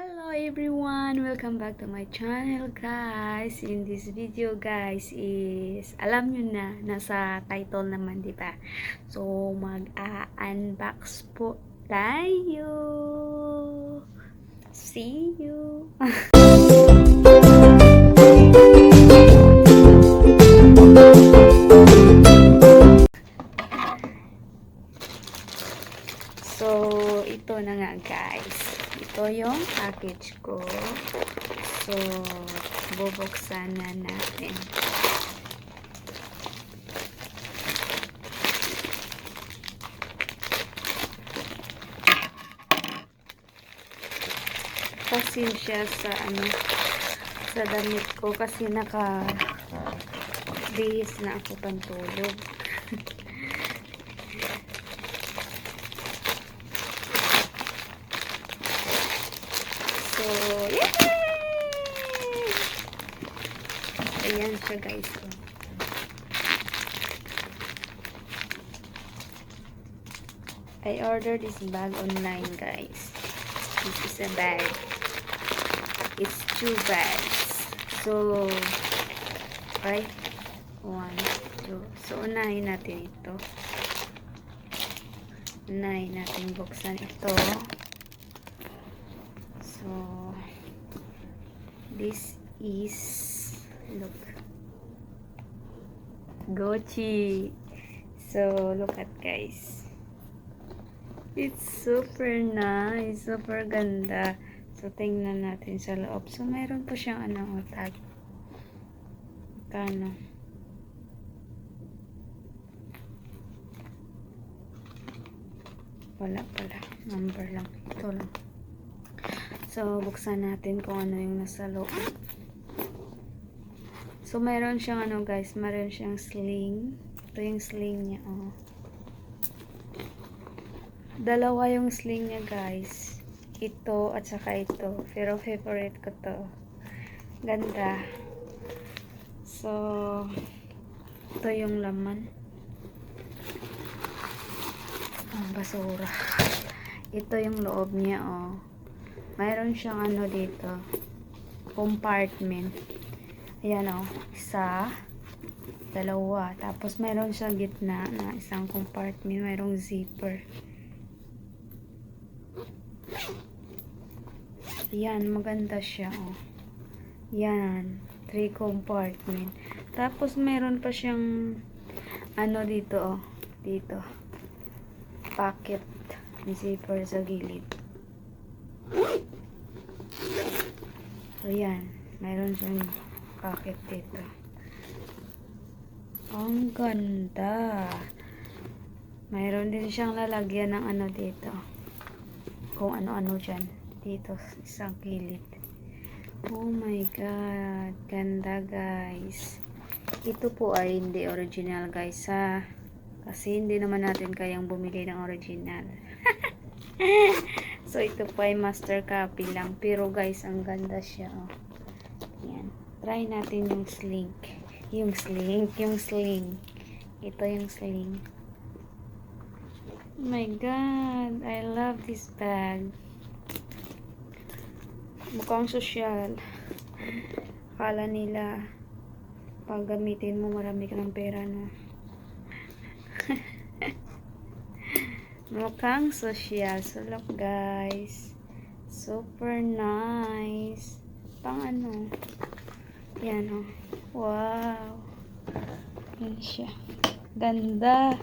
Hello everyone! Welcome back to my channel guys. In this video guys is, alam nyo na, nasa title naman diba? So mag-unbox po tayo. See you! So ito na nga guys. Ito yung package ko. So, bubuksan na natin. Pasensya sa sa damit ko kasi bihis na ako pantulog. So, yay! Ayan siya guys. I ordered this bag online guys. This is a bag. It's 2 bags. So, right? 1, 2. So, unahin natin ito. Unahin natin buksan ito. So, this is, look, Gucci. So, look at guys. It's super nice, super ganda. So, tingnan natin sa loob. So, mayroon po siyang tag. Kano? Wala pala. Number lang. Ito lang. So, buksan natin kung ano yung nasa loob. So, mayroon siyang guys, mayroon siyang sling. Ito yung sling niya, oh. Dalawa yung sling niya, guys. Ito at saka ito. Pero favorite ko to. Ganda. So, ito yung laman. Basura. Ito yung loob niya, oh. Mayroon siyang dito, compartment. Ayan o, isa, dalawa. Tapos mayroon siyang gitna na isang compartment. Mayroong zipper. Ayan, maganda siya o. Ayan, 3 compartment. Tapos mayroon pa siyang dito o, dito. Pocket, zipper sa gilid. So, yan. Mayroon siyang pocket dito. Ang ganda. Mayroon din siyang lalagyan ng dito. Kung ano-ano dyan. Dito, isang kilid. Oh my God. Ganda, guys. Ito po ay hindi original, guys, ha. Kasi hindi naman natin kayang bumili ng original. So, ito po ay master copy lang. Pero guys, ang ganda siya. Oh. Yan. Try natin yung sling. Yung sling. Ito yung sling. Oh my God. I love this bag. Mukhang sosyal. Akala nila pag gamitin mo marami ka ng pera, no? Mukhang social. So, look guys. Super nice. Pang yan o. Wow. Yan siya. Ganda.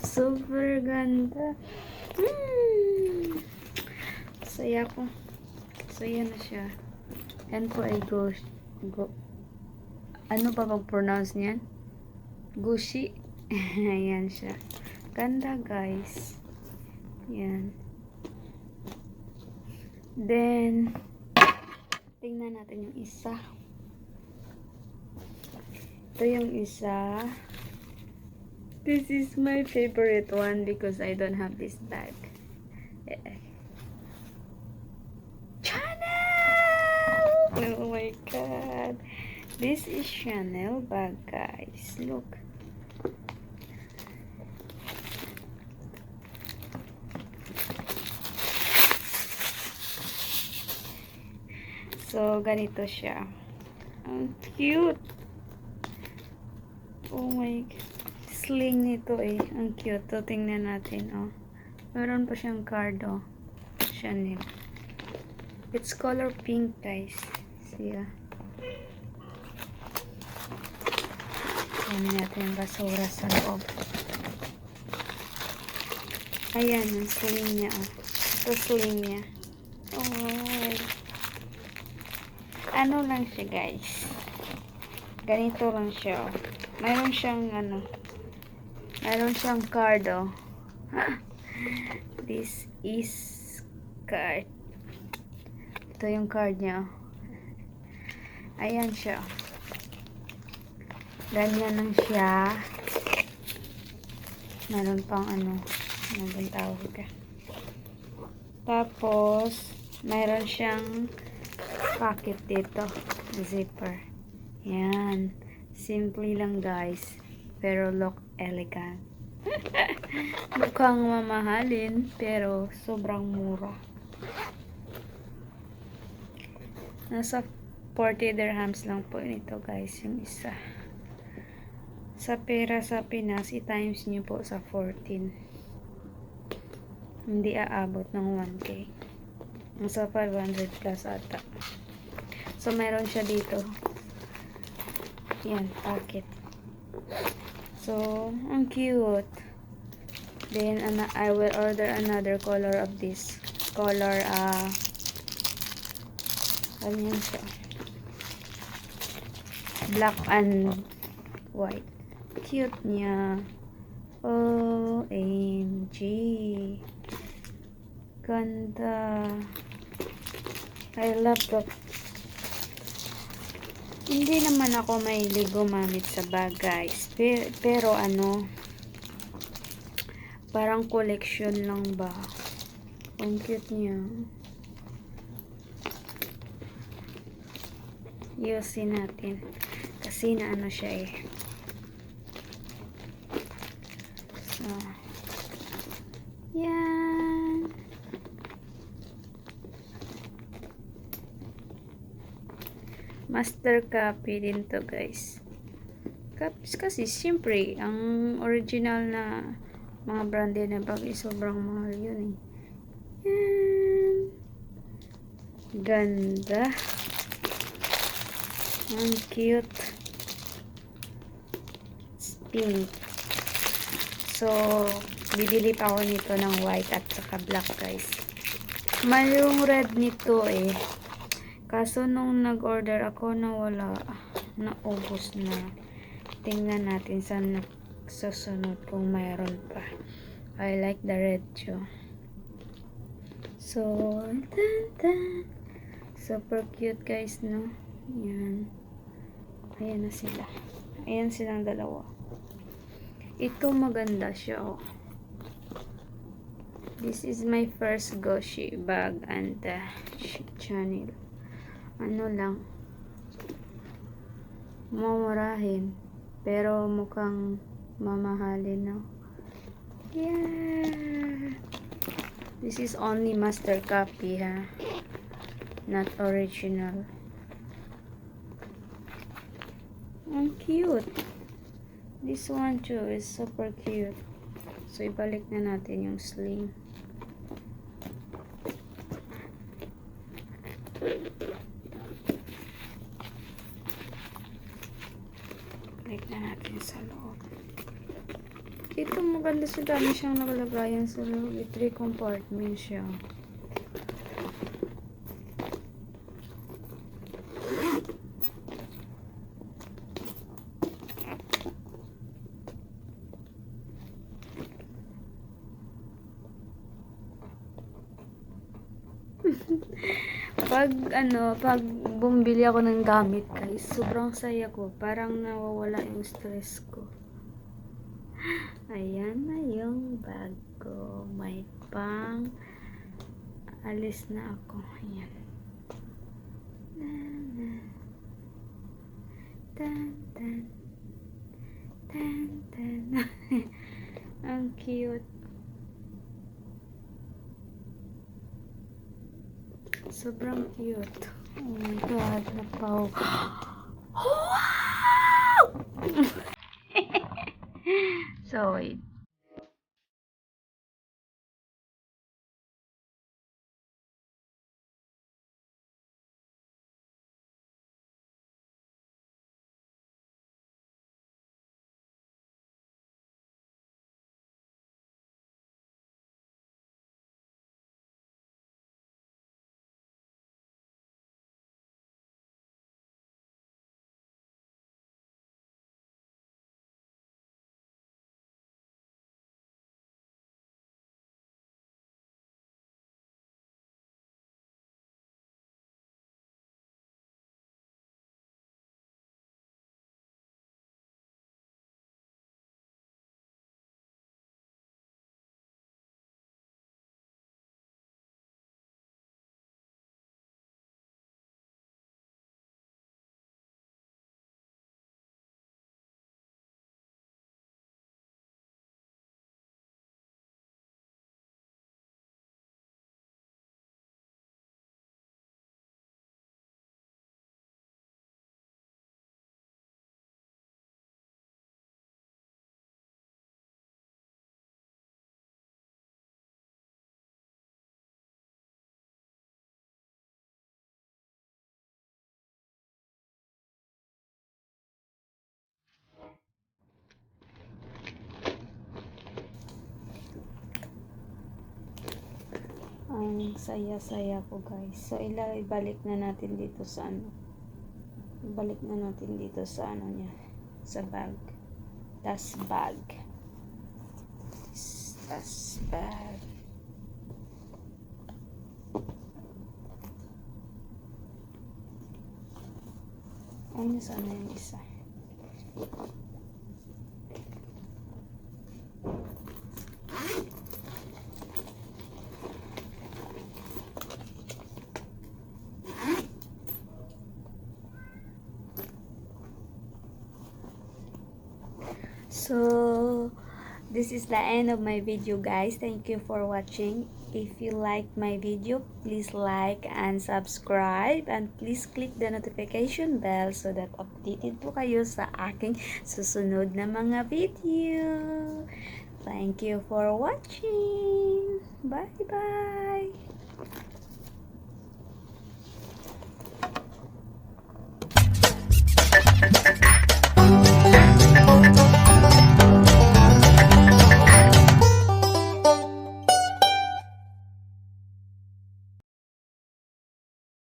Super ganda. Saya ko. So, yan na siya. Yan po ay ano pa mag-pronounce niyan? Gucci. Ayan siya. Ganda guys. Yan. Then, tingnan natin yung isa. Ito yung isa. This is my favorite one because I don't have this bag. Chanel! Oh my God. This is Chanel bag guys. Look. So, ganito siya. Ang cute. Oh my God. Sling nito eh. Ang cute. So, tingnan natin, oh. Meron pa siyang card, oh. Chanel. It's color pink, guys. See, Kunin natin yung basura sa loob. Ayan, ang sling niya, oh. Ito sling niya. Oh, ano lang siya, guys. Ganito lang siya, oh. Mayroon siyang, mayroon siyang card, oh. This is card. Ito yung card niya, oh. Ayan siya. Ganyan lang siya. Meron pang ano bang tawag ka. Tapos, mayroon siyang pocket dito. Zipper. Yan. Simple lang, guys. Pero look elegant. Mukhang mamahalin, pero sobrang mura. Nasa 40 dirhams lang po nito, guys, yung isa. Sa pera sa Pinas, i-times nyo po sa 14. Hindi aabot ng 1K. Nasa 500 plus ata. So, meron siya dito. Yan, pocket. So, ang cute. Then, I will order another color of this. Color, ano yan siya? Black and white. Cute niya. OMG. Ganda. I love the... Hindi naman ako mahilig gumamit sa bag, guys. Pero parang collection lang ba? Ang cute niya. Yusin natin. Kasi na siya eh. So, yan. Master copy din to, guys. Kasi siyempre, ang original na mga branded na bag sobrang mahal yun eh. Yan. Ganda. Ang cute. It's pink. So, bibili pa ako nito ng white at saka black, guys. Mayroong red nito eh. Kaso nung nag-order ako nawala. Naubos na. Tingnan natin saan susunod kung mayroon pa. I like the red too. So, super cute, guys, no? Yan. Ayan na sila. Ayan silang dalawa. Ito maganda siya, oh. This is my first Gucci bag and Chanel. Ano lang. Mumurahin. Pero mukhang mamahalin, no? Yeah. This is only master copy, ha? Not original. Ang cute. This one too is super cute. So, ibalik na natin yung sling. Balik na natin sa loob. Ito maganda siya. Dami siyang nakalagayan sa loob. 3 compartments siya. Pag bumili ako ng gamit, guys, sobrang saya ko. Parang nawawala yung stress ko. Ayan na yung bag ko. May pang alis na ako. Ayan. Tan, tan. Tan, tan. Ang cute. Sobrang cute. Oh my God, napaw. So, wait. Ang saya-saya ko, guys. So, ibalik na natin dito sa ano. Ibalik na natin dito sa ano niya. Sa bag. Das bag. Das bag. Ay, nasaan na yung isa? So, this is the end of my video, guys. Thank you for watching. If you like my video, please like and subscribe, and please click the notification bell so that updated po kayo sa aking susunod na mga video. Thank you for watching. Bye bye.